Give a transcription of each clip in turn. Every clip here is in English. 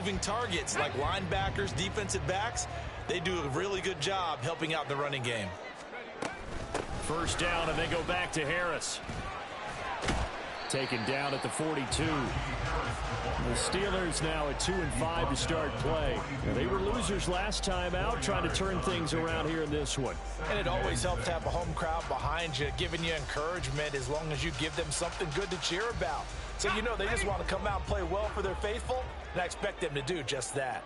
moving targets like linebackers, defensive backs. They do a really good job helping out the running game. First down, and they go back to Harris. Taken down at the 42. The Steelers now at 2-5 to start play. They were losers last time out, trying to turn things around here in this one. And it always helps to have a home crowd behind you, giving you encouragement as long as you give them something good to cheer about. So you know they just want to come out and play well for their faithful, and I expect them to do just that.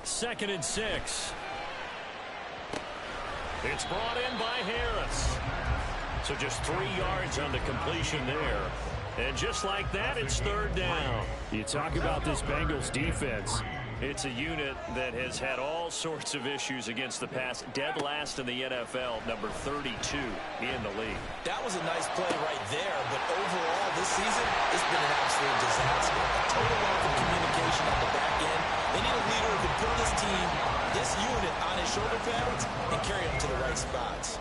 2nd and 6. It's brought in by Harris. So just 3 yards on the completion there. And just like that, it's 3rd down. You talk about this Bengals defense. It's a unit that has had all sorts of issues against the pass. Dead last in the NFL, number 32 in the league. That was a nice play right there, but overall this season, it's been an absolute disaster. A total lack of communication on the back end. They need a leader who can put this team, this unit, on his shoulder pads and carry them to the right spots.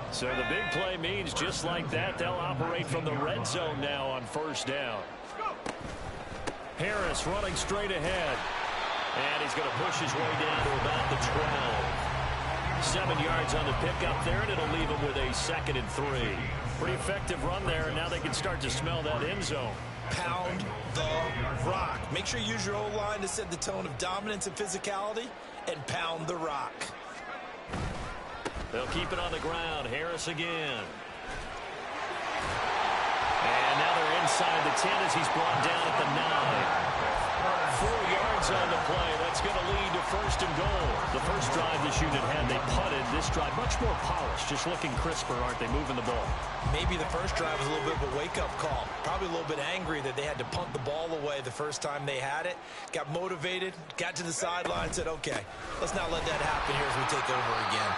So the big play means just like that, they'll operate from the red zone now on 1st down. Harris running straight ahead. And he's going to push his way down to about the 12. 7 yards on the pickup there, and it'll leave him with a 2nd and 3. Pretty effective run there, and now they can start to smell that end zone. Pound the rock. Make sure you use your O-line to set the tone of dominance and physicality, and pound the rock. They'll keep it on the ground. Harris again. And now they're inside the 10 as he's brought down at the 9. 4 yards on the play. That's going to lead to 1st and goal. The first drive this unit had, they punted. This drive, much more polished. Just looking crisper, aren't they, moving the ball? Maybe the first drive was a little bit of a wake-up call. Probably a little bit angry that they had to punt the ball away the first time they had it. Got motivated, got to the sideline, said, okay, let's not let that happen here as we take over again.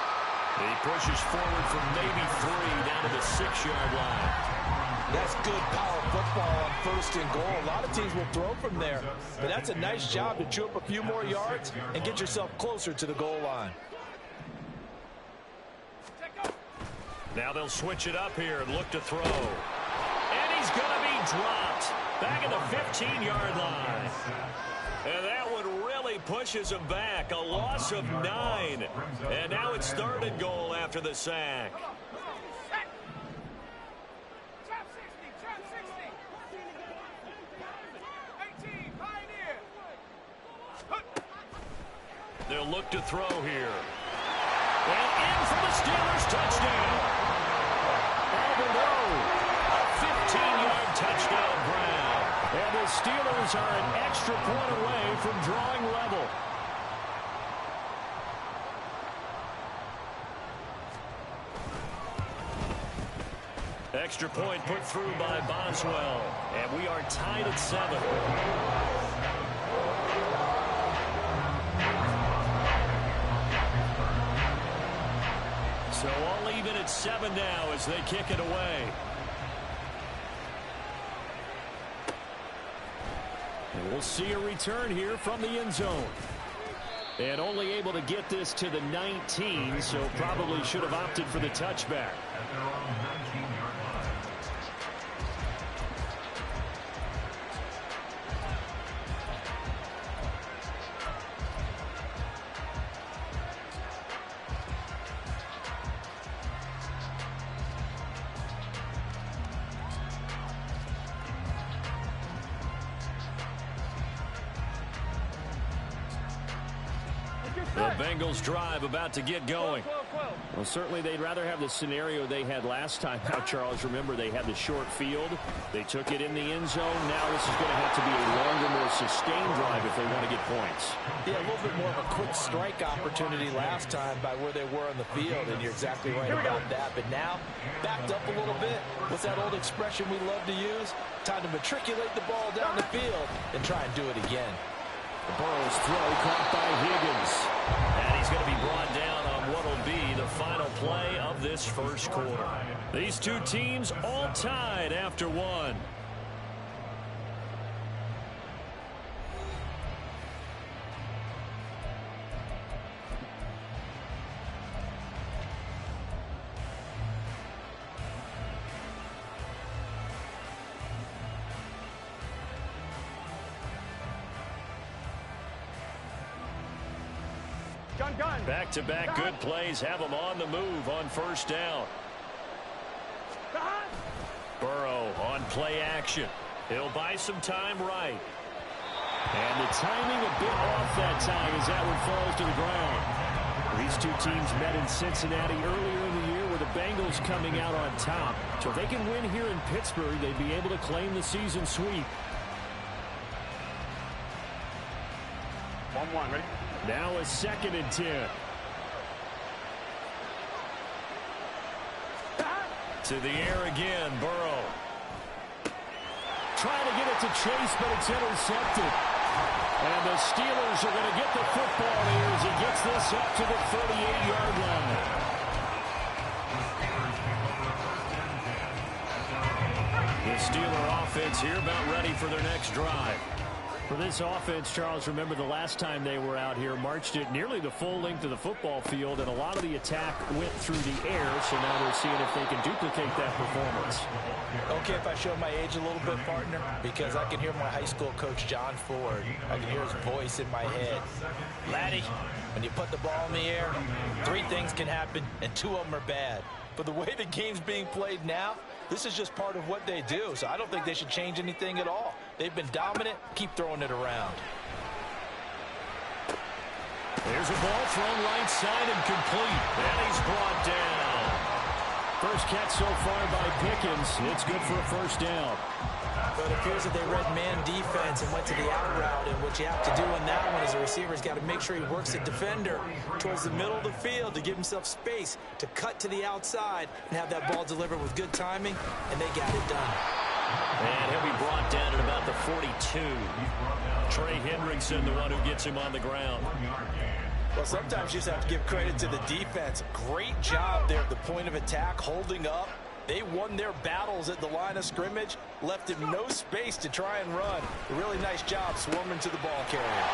He pushes forward for maybe 3 down to the 6-yard line. That's good power football on 1st and goal. A lot of teams will throw from there, but that's a nice job to chew up a few more yards and get yourself closer to the goal line. Now they'll switch it up here and look to throw. And he's going to be dropped back at the 15-yard line. And that one really pushes him back. A loss of 9. And now it's 3rd and goal after the sack. They'll look to throw here. And in for the Steelers, touchdown. A 15-yard touchdown grab. And the Steelers are an extra point away from drawing level. Extra point put through by Boswell. And we are tied at 7. So all even at 7 now as they kick it away. And we'll see a return here from the end zone. And only able to get this to the 19, so probably should have opted for the touchback. The Bengals drive about to get going. Well, certainly they'd rather have the scenario they had last time out, Charles. Remember, they had the short field. They took it in the end zone. Now this is going to have to be a longer, more sustained drive if they want to get points. Yeah, a little bit more of a quick strike opportunity last time by where they were on the field, and you're exactly right about that. But now, backed up a little bit. What's that old expression we love to use? Time to matriculate the ball down the field and try and do it again. The Burrow's throw caught by Higgins. And he's going to be brought down on what will be the final play of this first quarter. These two teams all tied after 1. Back-to-back good plays have them on the move on first down. Burrow on play action. He'll buy some time right. And the timing a bit off that time as that one falls to the ground. These two teams met in Cincinnati earlier in the year with the Bengals coming out on top. So if they can win here in Pittsburgh, they'd be able to claim the season sweep. 1-1, ready? Now a 2nd and 10. To the air again, Burrow. Trying to get it to Chase, but it's intercepted. And the Steelers are going to get the football here as he gets this up to the 38-yard line. The Steeler offense here about ready for their next drive. For this offense, Charles, remember the last time they were out here, marched it nearly the full length of the football field, and a lot of the attack went through the air, so now they're seeing if they can duplicate that performance. Okay, if I show my age a little bit, partner, because I can hear my high school coach, John Ford. I can hear his voice in my head. Laddie, when you put the ball in the air, 3 things can happen, and 2 of them are bad. But the way the game's being played now, this is just part of what they do, so I don't think they should change anything at all. They've been dominant. Keep throwing it around. There's a ball thrown right side and complete. And he's brought down. First catch so far by Pickens. It's good for a first down. But it appears that they read man defense and went to the out route, and what you have to do in that one as a receiver's got to make sure he works the defender towards the middle of the field to give himself space to cut to the outside and have that ball delivered with good timing, and they got it done. And he'll be brought down at about the 42. Trey Hendrickson, the one who gets him on the ground. Well, sometimes you just have to give credit to the defense. Great job there at the point of attack, holding up. They won their battles at the line of scrimmage, left him no space to try and run. A really nice job swarming to the ball carrier.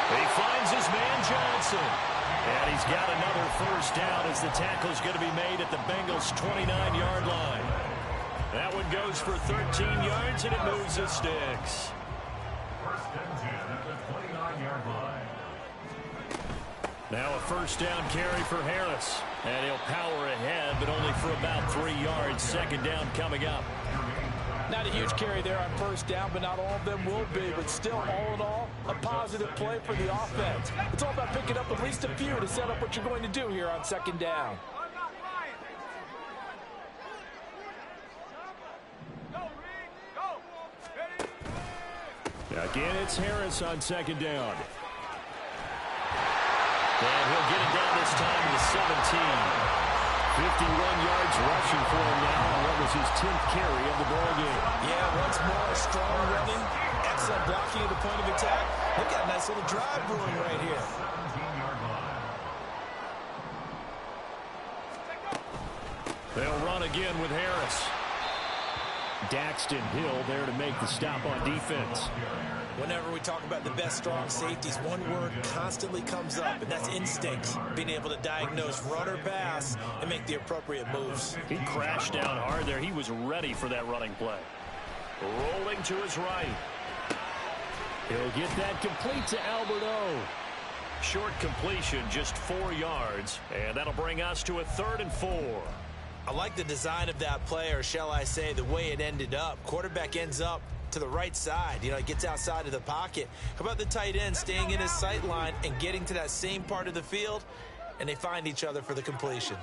He finds his man Johnson. And he's got another first down as the tackle's going to be made at the Bengals' 29-yard line. That one goes for 13 yards, and it moves the sticks. Now a first down carry for Harris. And he'll power ahead, but only for about 3 yards. Second down coming up. Not a huge carry there on first down, but not all of them will be. But still, all in all, a positive play for the offense. It's all about picking up at least a few to set up what you're going to do here on second down. Again, it's Harris on second down. And he'll get it down this time to 17. 51 yards rushing for him now on what was his 10th carry of the ball game. Yeah, once more, strong running, excellent blocking at the point of attack. They've got a nice little drive brewing right here. They'll run again with Harris. Daxton Hill there to make the stop on defense. Whenever we talk about the best strong safeties, one word constantly comes up, and that's instincts. Being able to diagnose run or pass and make the appropriate moves. He crashed down hard there. He was ready for that running play. Rolling to his right. He'll get that complete to Albert O. Short completion, just 4 yards, and that'll bring us to a 3rd and 4. I like the design of that play, or shall I say the way it ended up. Quarterback ends up to the right side. You know, he gets outside of the pocket. How about the tight end staying in his sight line and getting to that same part of the field, and they find each other for the completion.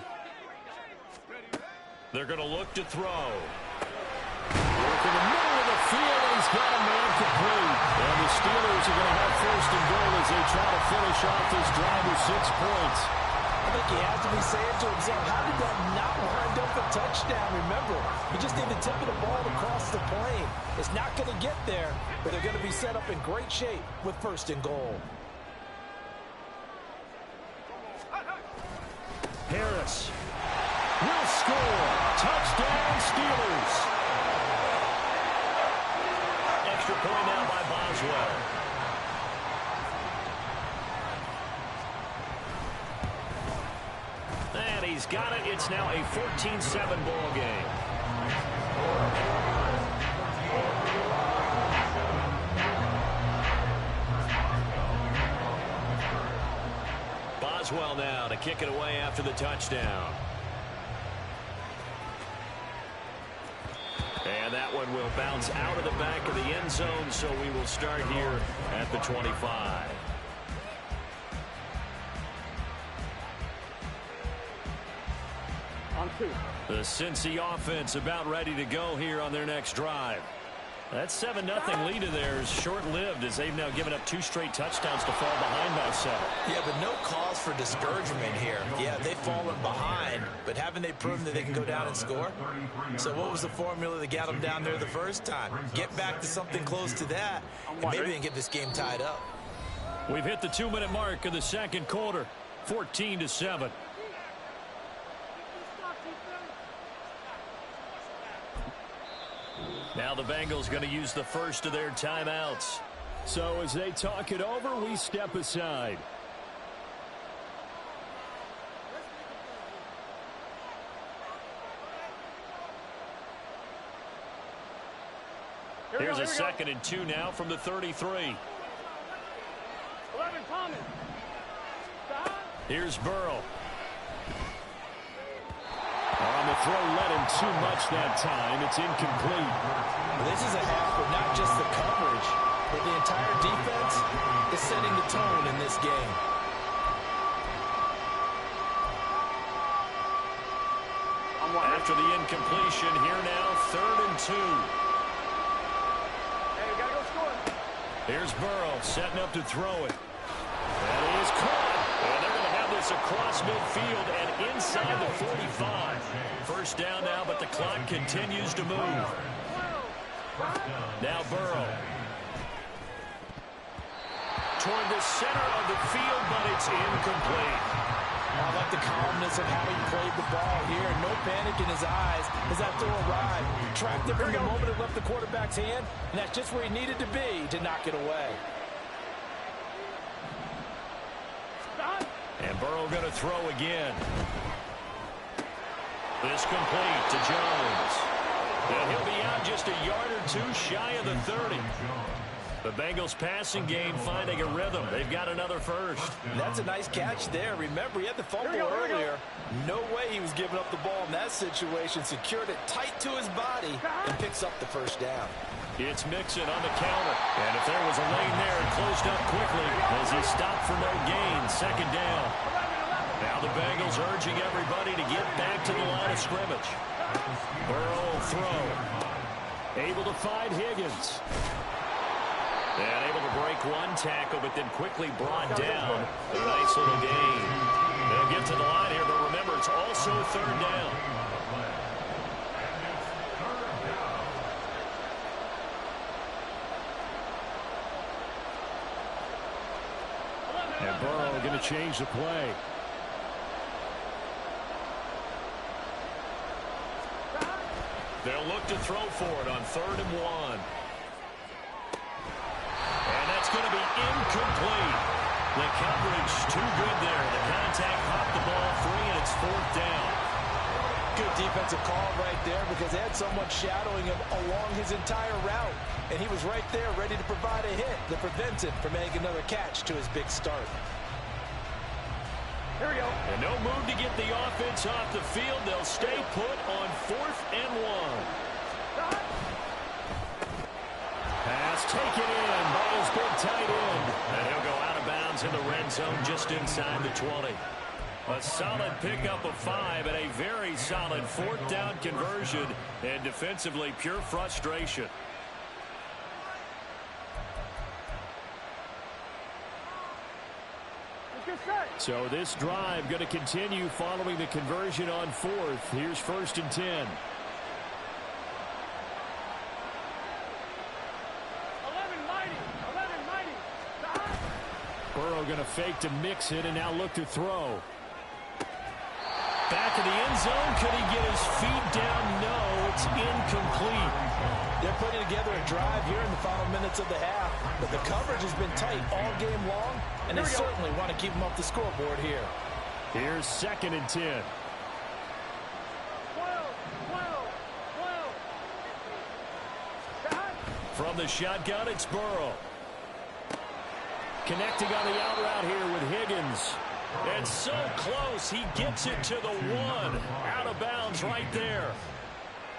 They're going to look to throw. Work in the middle of the field, and he's got a man complete. And the Steelers are going to have 1st and goal as they try to finish off this drive with 6 points. I think he has to be saying to himself, how did that not wind up a touchdown? Remember, you just need the tip of the ball to cross the plane. It's not going to get there, but they're going to be set up in great shape with 1st and goal. Harris will score. Touchdown, Steelers. Extra point now by Boswell. And he's got it. It's now a 14-7 ball game. Boswell now to kick it away after the touchdown. And that one will bounce out of the back of the end zone, so we will start here at the 25. On 2. The Cincy offense about ready to go here on their next drive. That 7-0 lead of theirs short-lived as they've now given up 2 straight touchdowns to fall behind by 7. Yeah, but no cause for discouragement here. Yeah, they've fallen behind, but haven't they proven that they can go down and score? So what was the formula that got them down there the first time? Get back to something close to that, and maybe they can get this game tied up. We've hit the 2-minute mark of the second quarter, 14-7. Now the Bengals going to use the first of their timeouts. So as they talk it over, we step aside. Here's a 2nd and 2 now from the 33. 11, Thomas. Here's Burrow. On the throw, led him too much that time. It's incomplete. This is a half where not just the coverage, but the entire defense is setting the tone in this game. After the incompletion, here now, 3rd and 2. Hey, we gotta go score. Here's Burrow setting up to throw it. That is caught. And they're going to have this across midfield and inside the 45. First down now, but the clock continues to move. Now Burrow. Toward the center of the field, but it's incomplete. I like the calmness of how he played the ball here. No panic in his eyes as that throw arrived. Tracked it from the moment it left the quarterback's hand, and that's just where he needed to be to knock it away. And Burrow going to throw again. This complete to Jones. And he'll be out just a yard or 2 shy of the 30. The Bengals passing game finding a rhythm. They've got another first. That's a nice catch there. Remember, he had the fumble earlier. No way he was giving up the ball in that situation. Secured it tight to his body and picks up the first down. It's Mixon on the counter. And if there was a lane there, it closed up quickly as he stopped for no gain. 2nd down. Now the Bengals urging everybody to get back to the line of scrimmage. Burrow throw. Able to find Higgins. And able to break one tackle, but then quickly brought down. A nice little gain. They'll get to the line here, but remember, it's also 3rd down. And Burrow going to change the play. They'll look to throw for it on 3rd and 1. And that's going to be incomplete. The coverage too good there. The contact popped the ball free, and it's 4th down. Good defensive call right there because they had someone shadowing him along his entire route. And he was right there ready to provide a hit that prevents him from making another catch to his big start. Here we go. And no move to get the offense off the field. They'll stay put on 4th and 1. Pass taken in by his big tight end. And he'll go out of bounds in the red zone just inside the 20. A solid pickup of 5 and a very solid 4th down conversion. And defensively, pure frustration. So this drive going to continue following the conversion on 4th. Here's 1st and 10. Burrow going to fake to mix it and now look to throw. Back in the end zone. Could he get his feet down? No, it's incomplete. They're putting together a drive here in the final minutes of the half. But the coverage has been tight all game long, and they certainly want to keep them off the scoreboard here. Here's 2nd and 10. From the shotgun, it's Burrow. Connecting on the out route here with Higgins. And so close, he gets it to the 1. Out of bounds right there.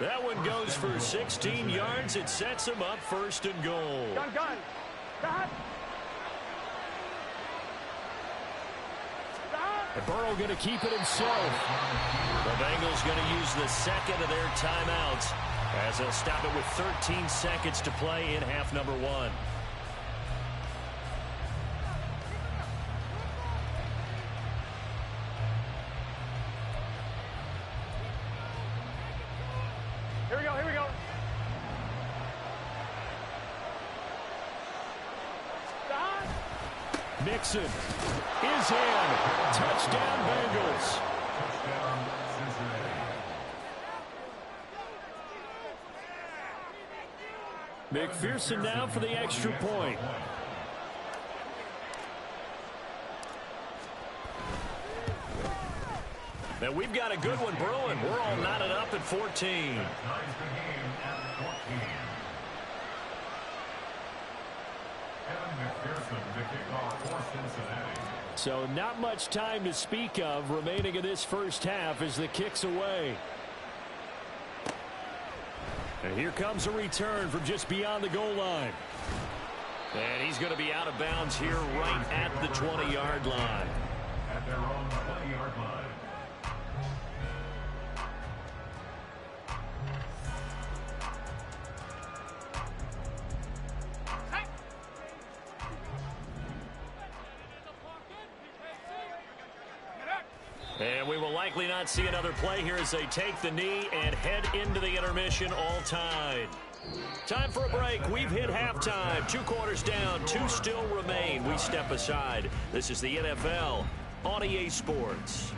That one goes for 16 yards. It sets him up 1st and goal. Gun. Got. And Burrow going to keep it himself. The Bengals going to use the second of their timeouts as they'll stop it with 13 seconds to play in half number 1. Here we go. Mixon is in. Touchdown, Bengals. McPherson now for the extra point. Now we've got a good one brewing. We're all knotted up at 14. So not much time to speak of remaining in this first half as the kick's away. And here comes a return from just beyond the goal line. And he's going to be out of bounds here right at the 20-yard line. At their own 20-yard line. And we will likely not see another play here as they take the knee and head into the intermission all tied. Time for a break. We've hit halftime. 2 quarters down. 2 still remain. We step aside. This is the NFL on EA Sports.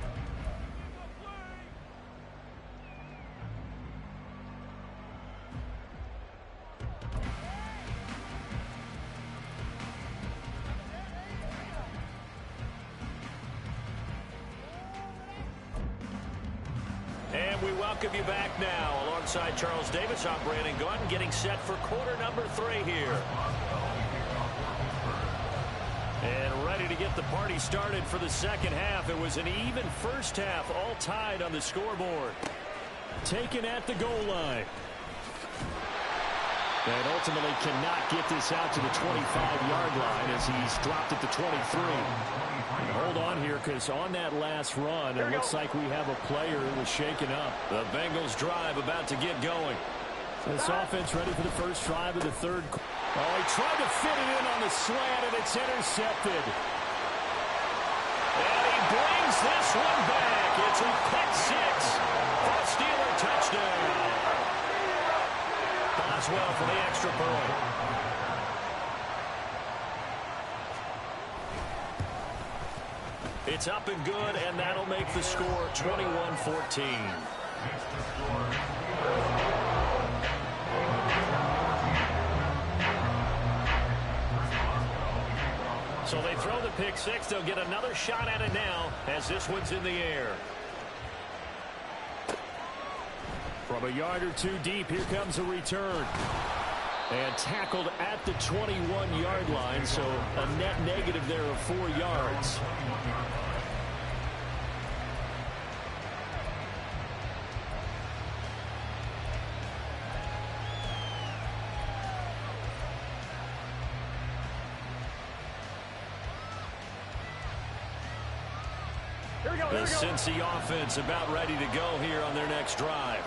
And we welcome you back now. Alongside Charles Davis, I'm Brandon Gunn, getting set for quarter number 3 here. And ready to get the party started for the second half. It was an even first half, all tied on the scoreboard. Taken at the goal line. And ultimately cannot get this out to the 25-yard line as he's dropped at the 23. And hold on here, because on that last run, it looks like we have a player who was shaken up. The Bengals drive about to get going. This offense ready for the first drive of the third. Oh, he tried to fit it in on the slant, and it's intercepted. And he brings this one back. It's a pick 6 for a Steeler touchdown. Boswell for the extra point. It's up and good, and that'll make the score 21-14. So they throw the pick 6. They'll get another shot at it now as this one's in the air. From a yard or 2 deep, here comes a return. And tackled at the 21-yard line, so a net negative there of 4 yards. The Cincy offense about ready to go here on their next drive.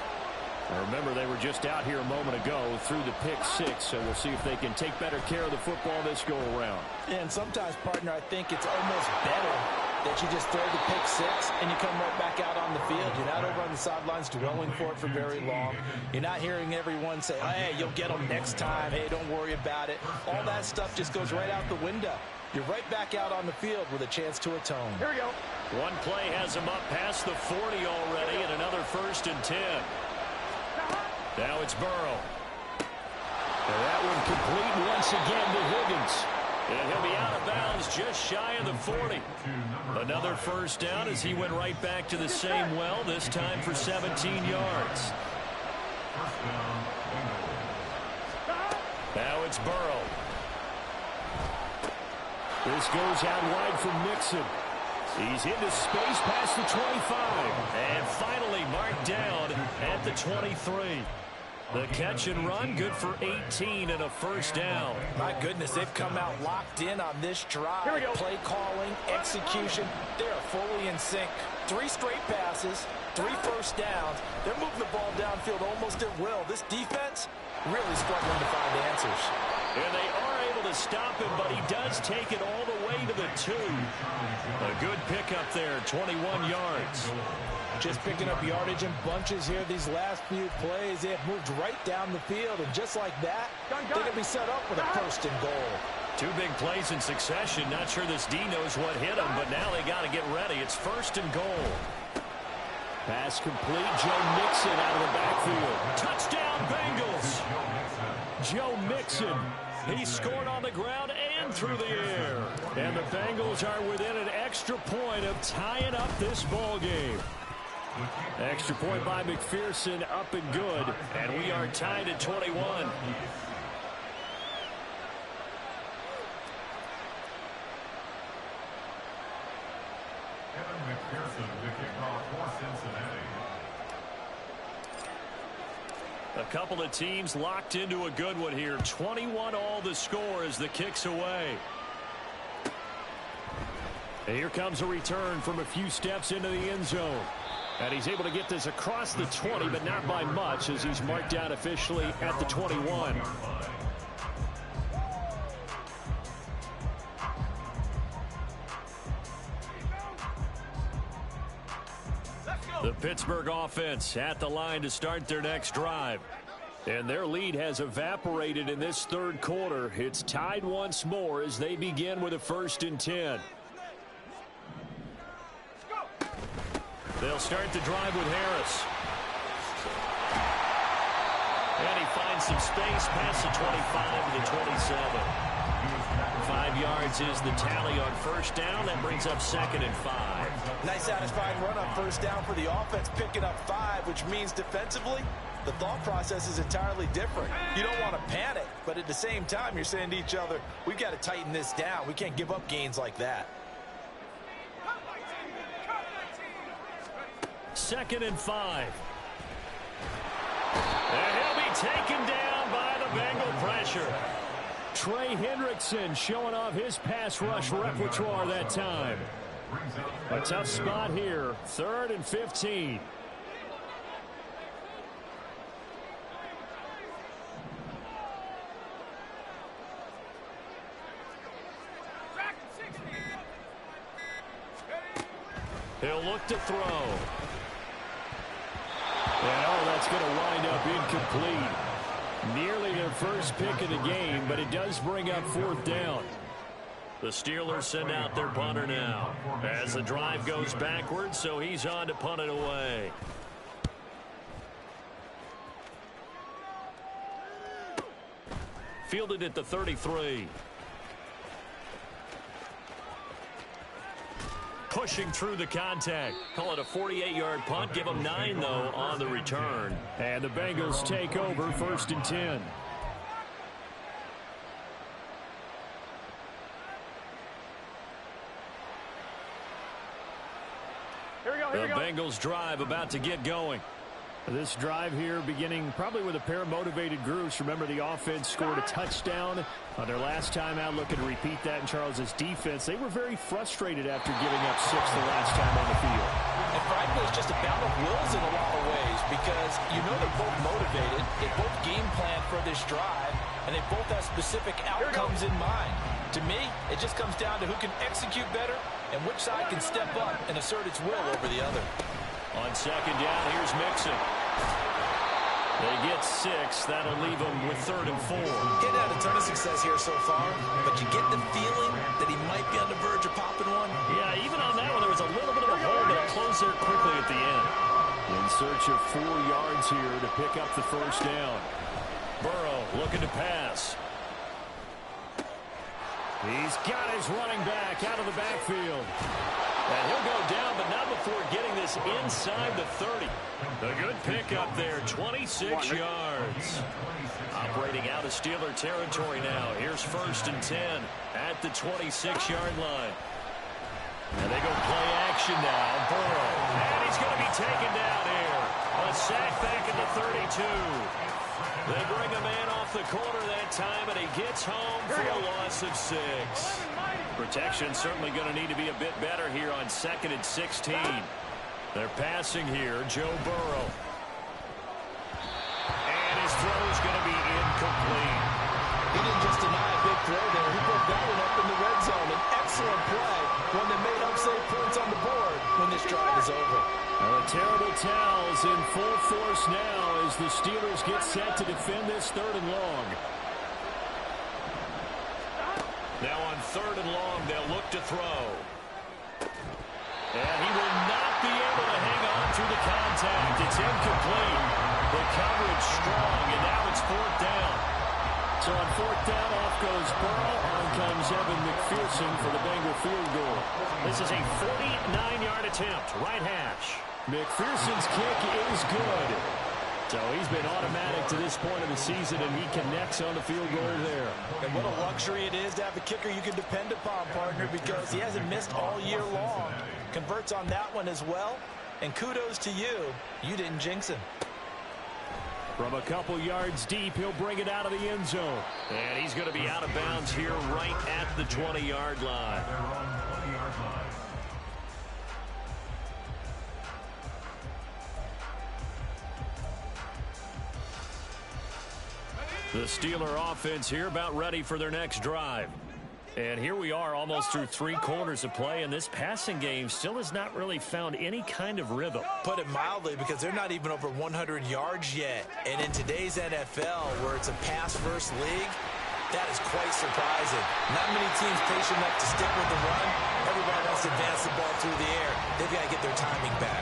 Remember, they were just out here a moment ago through the pick 6, so we'll see if they can take better care of the football this go-around. And sometimes, partner, I think it's almost better that you just throw the pick 6 and you come right back out on the field. You're not over on the sidelines dwelling for it for very long. You're not hearing everyone say, hey, you'll get them next time. Hey, don't worry about it. All that stuff just goes right out the window. You're right back out on the field with a chance to atone. Here we go. One play has them up past the 40 already, and another 1st and 10. Now it's Burrow. And that one complete once again to Higgins. And he'll be out of bounds just shy of the 40. Another first down as he went right back to the same well, this time for 17 yards. Now it's Burrow. This goes out wide for Mixon. He's into space past the 25. And finally marked down at the 23. The catch and run, good for 18 and a first down. My goodness, they've come out locked in on this drive. Here we go. Play calling, execution, they are fully in sync. 3 straight passes, 3 first downs. They're moving the ball downfield almost at will. This defense really struggling to find answers. And they are able to stop him, but he does take it all the way to the 2. A good pickup there, 21 yards. Just picking up yardage in bunches here these last few plays. They have moved right down the field, and just like that, they're going to be set up with a first and goal. 2 big plays in succession. Not sure this D knows what hit him, but now they got to get ready. It's first and goal. Pass complete. Joe Mixon out of the backfield. Touchdown, Bengals. Joe Mixon. He scored on the ground and through the air. And the Bengals are within an extra point of tying up this ball game. Extra point by McPherson, up and good. And we are tied at 21. McPherson to kick off for Cincinnati. A couple of teams locked into a good one here. 21 all the score as the kick's away. And here comes a return from a few steps into the end zone. And he's able to get this across the 20, but not by much, as he's marked down officially at the 21. The Pittsburgh offense at the line to start their next drive. And their lead has evaporated in this third quarter. It's tied once more as they begin with a 1st and 10. They'll start the drive with Harris. And he finds some space past the 25 to the 27. 5 yards is the tally on first down. That brings up 2nd and 5. Nice satisfying run on first down for the offense, picking up 5, which means defensively, the thought process is entirely different. You don't want to panic, but at the same time, you're saying to each other, we've got to tighten this down. We can't give up gains like that. 2nd and 5. And he'll be taken down by the Bengal pressure. Trey Hendrickson showing off his pass rush repertoire that time. A tough spot here. 3rd and 15. He'll look to throw. And that's going to wind up incomplete. Nearly their first pick of the game, but it does bring up 4th down. The Steelers send out their punter now as the drive goes backwards, so he's on to punt it away. Fielded at the 33. Pushing through the contact. Call it a 48-yard punt. Give them 9, though, on the return. And the Bengals take over 1st and 10. Here we go, The Bengals drive about to get going. This drive here beginning probably with a pair of motivated groups. Remember, the offense scored a touchdown on their last time out, looking to repeat that in Charles's defense. They were very frustrated after giving up 6 the last time on the field. And frankly, it's just a battle of wills in a lot of ways because you know they're both motivated. They both game plan for this drive, and they both have specific outcomes in mind. To me, it just comes down to who can execute better and which side can step up and assert its will over the other. On 2nd down, here's Mixon. They get 6. That'll leave them with 3rd and 4. He hadn't had a ton of success here so far, but you get the feeling that he might be on the verge of popping one. Yeah, even on that one, there was a little bit of a hole, but it closed there quickly at the end. In search of 4 yards here to pick up the first down. Burrow looking to pass. He's got his running back out of the backfield. And he'll go down, but not before getting this inside the 30. A good pickup there, 26 yards. Operating out of Steeler territory now. Here's 1st and 10 at the 26-yard line. And they go play action now. Burrow. And he's going to be taken down here. A sack back at the 32. They bring a man off the corner that time, and he gets home for a loss of 6. Protection certainly going to need to be a bit better here on 2nd and 16. They're passing here, Joe Burrow. And his throw is going to be incomplete. He didn't just deny a big throw there. He put that one up in the red zone. An excellent play. One that made up save points on the board when this drive is over. The terrible towels in full force now as the Steelers get set to defend this 3rd and long. Now on 3rd and long, they'll look to throw. And he will not be able to hang on through the contact. It's incomplete. The coverage strong, and now it's 4th down. So on 4th down, off goes Burrow. On comes Evan McPherson for the Bengal field goal. This is a 49-yard attempt, right hash. McPherson's kick is good. So he's been automatic to this point of the season, and he connects on the field goal there. And what a luxury it is to have a kicker you can depend upon, partner, because he hasn't missed all year long. Converts on that one as well. And kudos to you. You didn't jinx him. From a couple yards deep, he'll bring it out of the end zone. And he's going to be out of bounds here right at the 20-yard line. They're on the 20-yard line. The Steeler offense here about ready for their next drive. And here we are almost through 3 quarters of play, and this passing game still has not really found any kind of rhythm. Put it mildly, because they're not even over 100 yards yet. And in today's NFL, where it's a pass-first league, that is quite surprising. Not many teams patient enough to stick with the run. Everybody wants to advance the ball through the air. They've got to get their timing back.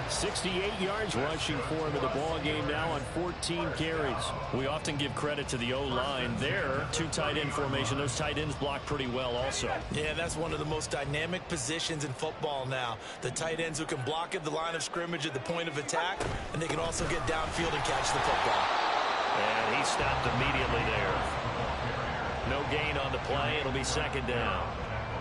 68 yards rushing for him in the ball game now on 14 carries. We often give credit to the O-line. There, 2 tight end formation. Those tight ends block pretty well also. Yeah, that's one of the most dynamic positions in football now. The tight ends who can block at the line of scrimmage at the point of attack, and they can also get downfield and catch the football. And he stopped immediately there. No gain on the play. It'll be 2nd down.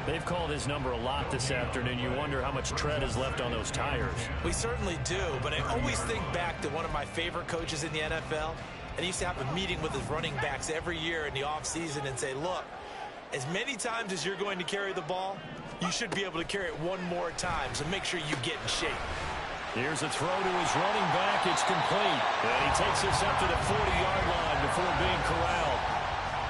They've called his number a lot this afternoon. You wonder how much tread is left on those tires. We certainly do, but I always think back to one of my favorite coaches in the NFL, and he used to have a meeting with his running backs every year in the offseason and say, look, as many times as you're going to carry the ball, you should be able to carry it one more time, so make sure you get in shape. Here's a throw to his running back. It's complete. And he takes us up to the 40-yard line before being corralled.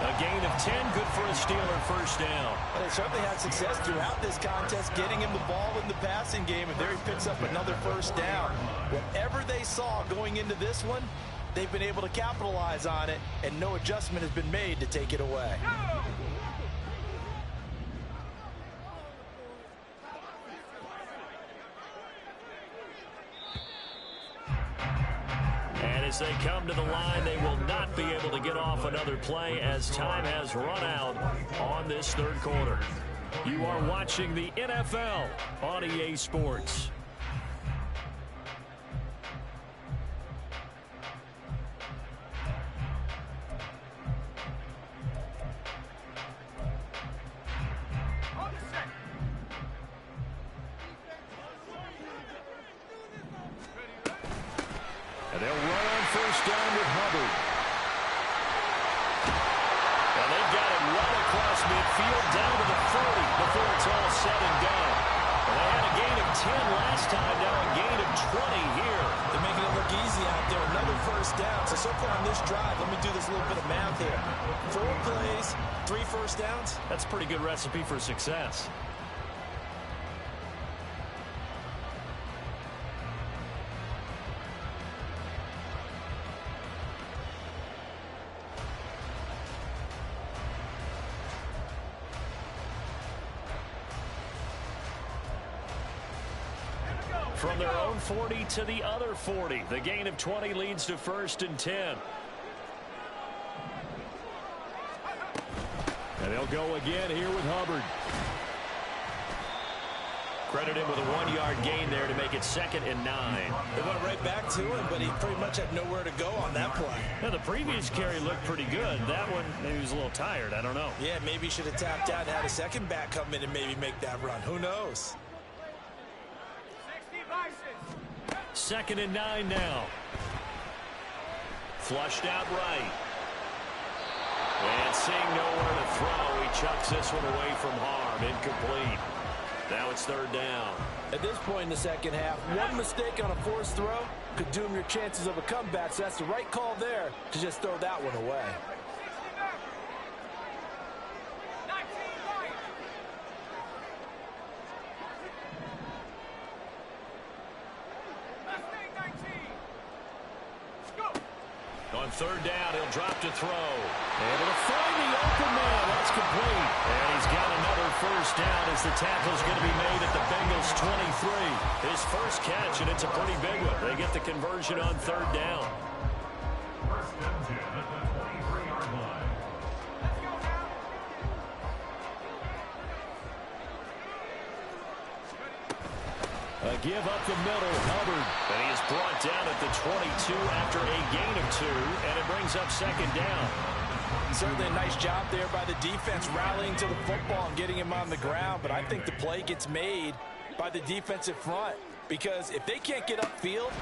A gain of 10, good for a Steeler 1st down. Well, they certainly had success throughout this contest, getting him the ball in the passing game, and there he picks up another 1st down. Whatever they saw going into this one, they've been able to capitalize on it, and no adjustment has been made to take it away. And as they come to the line, they will not be able to get off another play as time has run out on this 3rd quarter. You are watching the NFL on EA Sports. And they'll run on 1st down with Hubbard. And they've got it right across midfield down to the 40 before it's all said and done. And they had a gain of 10 last time, now a gain of 20 here. They're making it look easy out there. Another 1st down. So far on this drive, let me do this little bit of math here. 4 plays, 3 1st downs. That's a pretty good recipe for success. From their own 40 to the other 40. The gain of 20 leads to 1st and 10. And they'll go again here with Hubbard. Credit him with a 1-yard gain there to make it 2nd and 9. They went right back to him, but he pretty much had nowhere to go on that play. Now, the previous carry looked pretty good. That one, maybe he was a little tired. I don't know. Yeah, maybe he should have tapped out and had a second back come in and maybe make that run. Who knows? 2nd and 9 now. Flushed out right. And seeing nowhere to throw, he chucks this one away from harm. Incomplete. Now it's 3rd down. At this point in the second half, one mistake on a forced throw could doom your chances of a comeback, so that's the right call there to just throw that one away. On 3rd down, he'll drop to throw. Able to find the open man. That's complete. And he's got another 1st down as the tackle's going to be made at the Bengals 23. His first catch, and it's a pretty big one. They get the conversion on 3rd down. 1st and 10 at the 23-yard line. A give up the middle, Hubbard. And he is brought down at the 22 after a gain of 2, and it brings up 2nd down. Certainly a nice job there by the defense rallying to the football and getting him on the ground, but I think the play gets made by the defensive front because if they can't get upfield,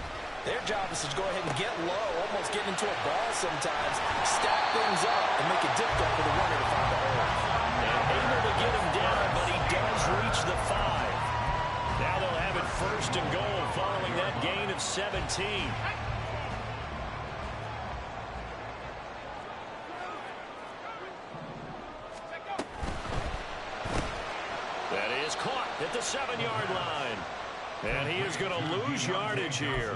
their job is to go ahead and get low, almost get into a ball sometimes, stack things up, and make it difficult for the runner to find the hole. And able to get him down, but he does reach the 5. Now they'll have it 1st and goal following that gain of 17. That is caught at the 7-yard line. And he is going to lose yardage here.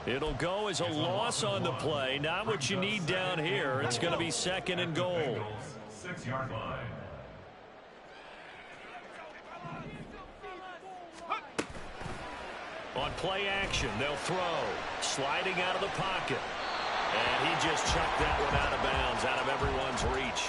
It'll go as a loss on the play. Not what you need down here. It's going to be 2nd and goal. 6-yard line. On play action, they'll throw. Sliding out of the pocket. And he just chucked that one out of bounds, out of everyone's reach.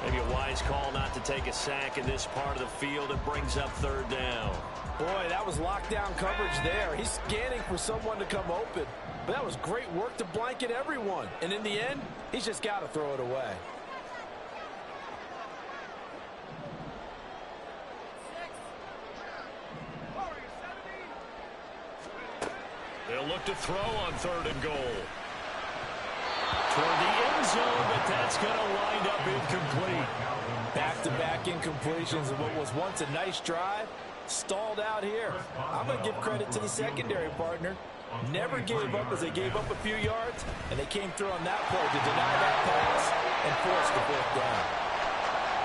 Maybe a wise call not to take a sack in this part of the field. It brings up 3rd down. Boy, that was lockdown coverage there. He's scanning for someone to come open. But that was great work to blanket everyone. And in the end, he's just got to throw it away. They'll look to throw on 3rd and goal. Toward the end zone, but that's going to wind up incomplete. Back-to-back incompletions of what was once a nice drive. Stalled out here. I'm going to give credit to the secondary partner. Never gave up as they gave up a few yards, and they came through on that play to deny that pass and force the 4th down.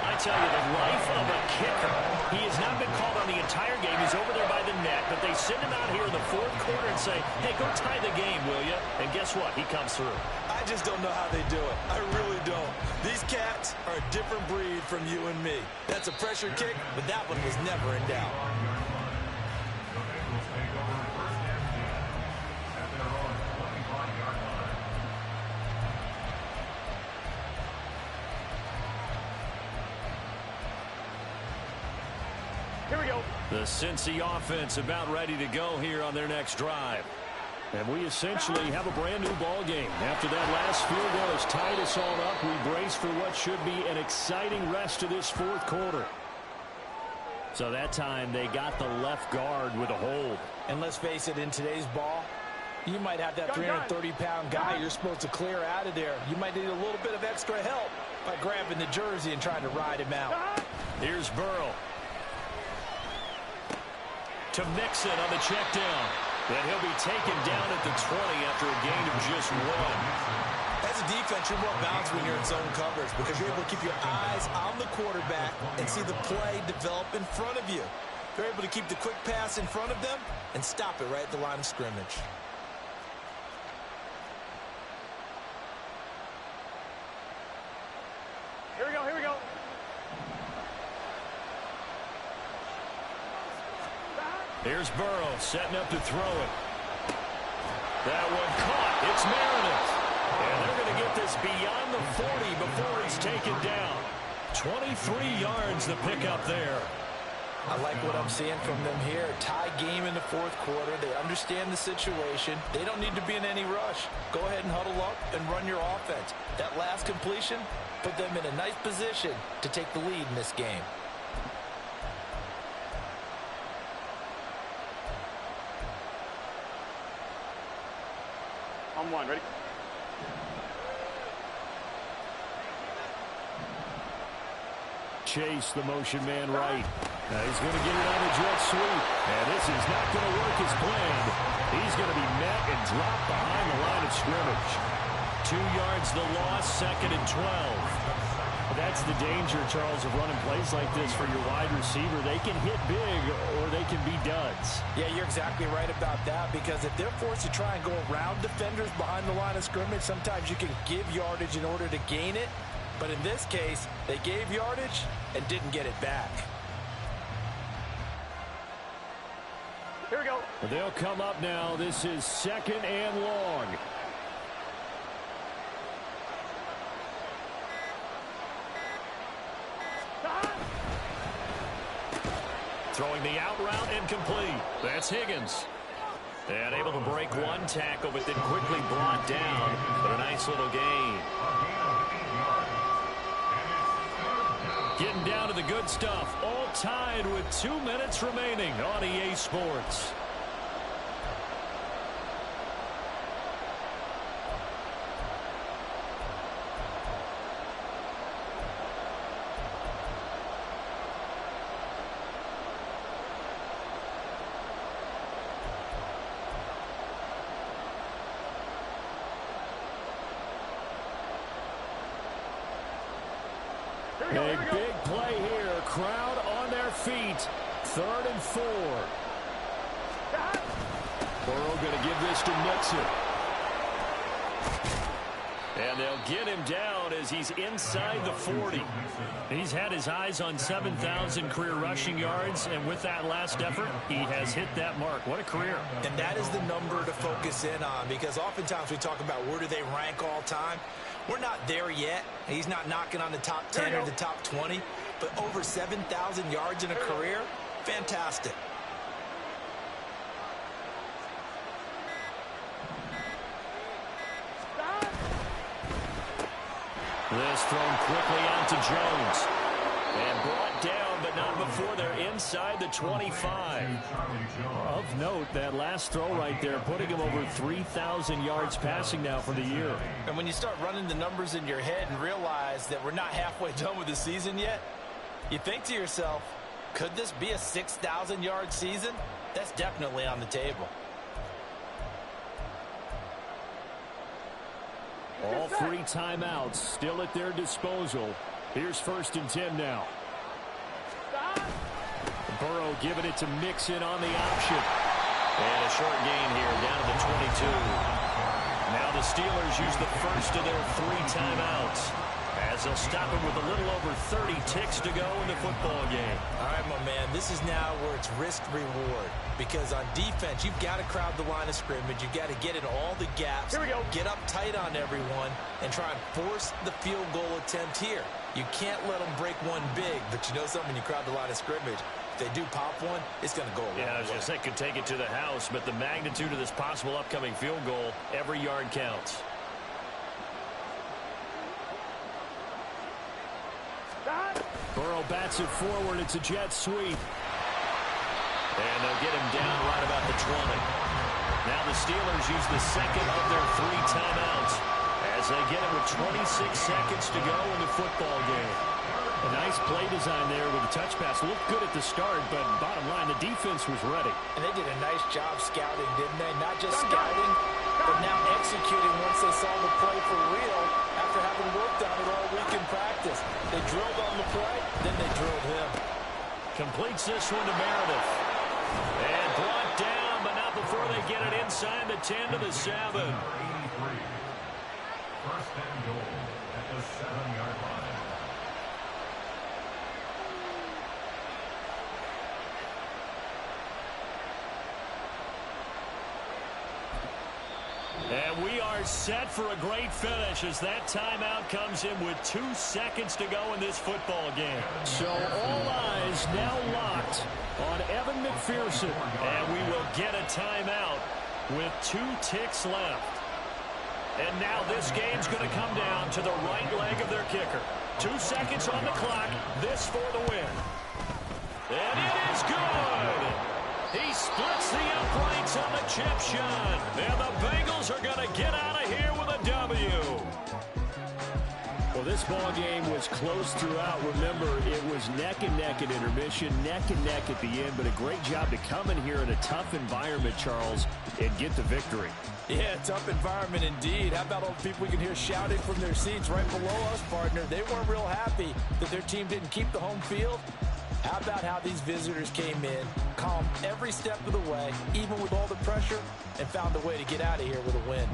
I tell you, the life of a kicker. He has not been called on the entire game. He's over there by the net, but they send him out here in the 4th quarter and say, hey, go tie the game, will you? And guess what? He comes through. I just don't know how they do it. I really don't. These cats are a different breed from you and me. That's a pressure kick, but that one was never in doubt. Here we go. The Cincy offense about ready to go here on their next drive. And we essentially have a brand new ball game. After that last field goal has tied us all up, we brace for what should be an exciting rest to this 4th quarter. So that time they got the left guard with a hold. And let's face it, in today's ball, you might have that 330-pound guy you're supposed to clear out of there. You might need a little bit of extra help by grabbing the jersey and trying to ride him out. Here's Burrow. To Mixon on the check down. And he'll be taken down at the 20 after a gain of just 1. As a defense, you're more balanced when you're in zone coverage because you're able to keep your eyes on the quarterback and see the play develop in front of you. You're able to keep the quick pass in front of them and stop it right at the line of scrimmage. Here we go, here we go. Here's Burrow setting up to throw it. That one caught. It's Meredith. And they're going to get this beyond the 40 before he's taken down. 23 yards the pickup there. I like what I'm seeing from them here. Tie game in the fourth quarter. They understand the situation. They don't need to be in any rush. Go ahead and huddle up and run your offense. That last completion put them in a nice position to take the lead in this game. On one, ready? Chase, the motion man right. Now he's going to get it on the jet sweep. And this is not going to work as planned. He's going to be met and dropped behind the line of scrimmage. 2 yards the loss, 2nd and 12. That's the danger, Charles, of running plays like this for your wide receiver. They can hit big or they can be duds. Yeah, you're exactly right about that, because if they're forced to try and go around defenders behind the line of scrimmage, sometimes you can give yardage in order to gain it. But in this case, they gave yardage and didn't get it back. Here we go. They'll come up now. This is 2nd and long. Throwing the out route incomplete. That's Higgins. And able to break one tackle, but then quickly brought down. But a nice little gain. Getting down to the good stuff. All tied with 2 minutes remaining on EA Sports. A big play here. Crowd on their feet. 3rd and 4. Burrow going to give this to Mixon. And they'll get him down as he's inside the 40. He's had his eyes on 7,000 career rushing yards, and with that last effort, he has hit that mark. What a career. And that is the number to focus in on, because oftentimes we talk about where do they rank all time. We're not there yet. He's not knocking on the top 10 or the top 20, but over 7,000 yards in a career, fantastic. This thrown quickly out to Jones. And brought down, but not before they're inside the 25. Of note, that last throw right there, putting him over 3,000 yards passing now for the year. And when you start running the numbers in your head and realize that we're not halfway done with the season yet, you think to yourself, could this be a 6,000-yard season? That's definitely on the table. All 3 timeouts still at their disposal. Here's 1st and 10 now. Burrow giving it to Mixon on the option. And a short gain here down to the 22. Now the Steelers use the first of their 3 timeouts as they'll stop him with a little over 30 ticks to go in the football game. All right, my man, this is now where it's risk-reward, because on defense, you've got to crowd the line of scrimmage. You've got to get in all the gaps, get up tight on everyone, and try and force the field goal attempt here. You can't let them break one big, but you know something, you crowd the line of scrimmage. If they do pop one, it's going to go away. Yeah, I was going to say, could take it to the house, but the magnitude of this possible upcoming field goal, every yard counts. Burrow bats it forward. It's a jet sweep. And they'll get him down right about the 20. Now the Steelers use the second of their 3 timeouts as they get him with 26 seconds to go in the football game. A nice play design there with the touch pass. Looked good at the start, but bottom line, the defense was ready. And they did a nice job scouting, didn't they? Not just scouting, but now executing once they saw the play for real after having worked on it all week in practice. They drilled on the play, then they drilled him. Completes this one to Meredith. And brought down, but not before they get it inside the 10 to the 7. 1st and goal at the 7-yard line. And we are set for a great finish as that timeout comes in with 2 seconds to go in this football game. So all eyes is now locked on Evan McPherson. And we will get a timeout with 2 ticks left. And now this game's going to come down to the right leg of their kicker. 2 seconds on the clock. This for the win. And it is good. He splits the uprights on the chip shot. And the Bengals are going to get out of here with a W. Well, this ball game was close throughout. Remember, it was neck and neck at intermission, neck and neck at the end, but a great job to come in here in a tough environment, Charles, and get the victory. Yeah, tough environment indeed. How about all the people we can hear shouting from their seats right below us, partner? They weren't real happy that their team didn't keep the home field. How about how these visitors came in, calm every step of the way, even with all the pressure, and found a way to get out of here with a win.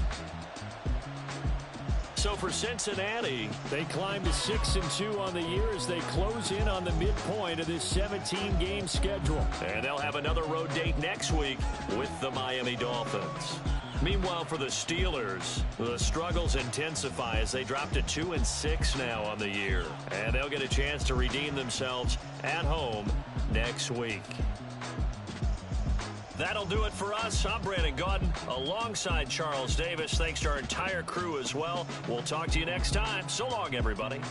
So for Cincinnati, they climb to 6-2 on the year as they close in on the midpoint of this 17-game schedule. And they'll have another road date next week with the Miami Dolphins. Meanwhile, for the Steelers, the struggles intensify as they drop to 2-6 now on the year. And they'll get a chance to redeem themselves at home next week. That'll do it for us. I'm Brandon Gaudin alongside Charles Davis. Thanks to our entire crew as well. We'll talk to you next time. So long, everybody.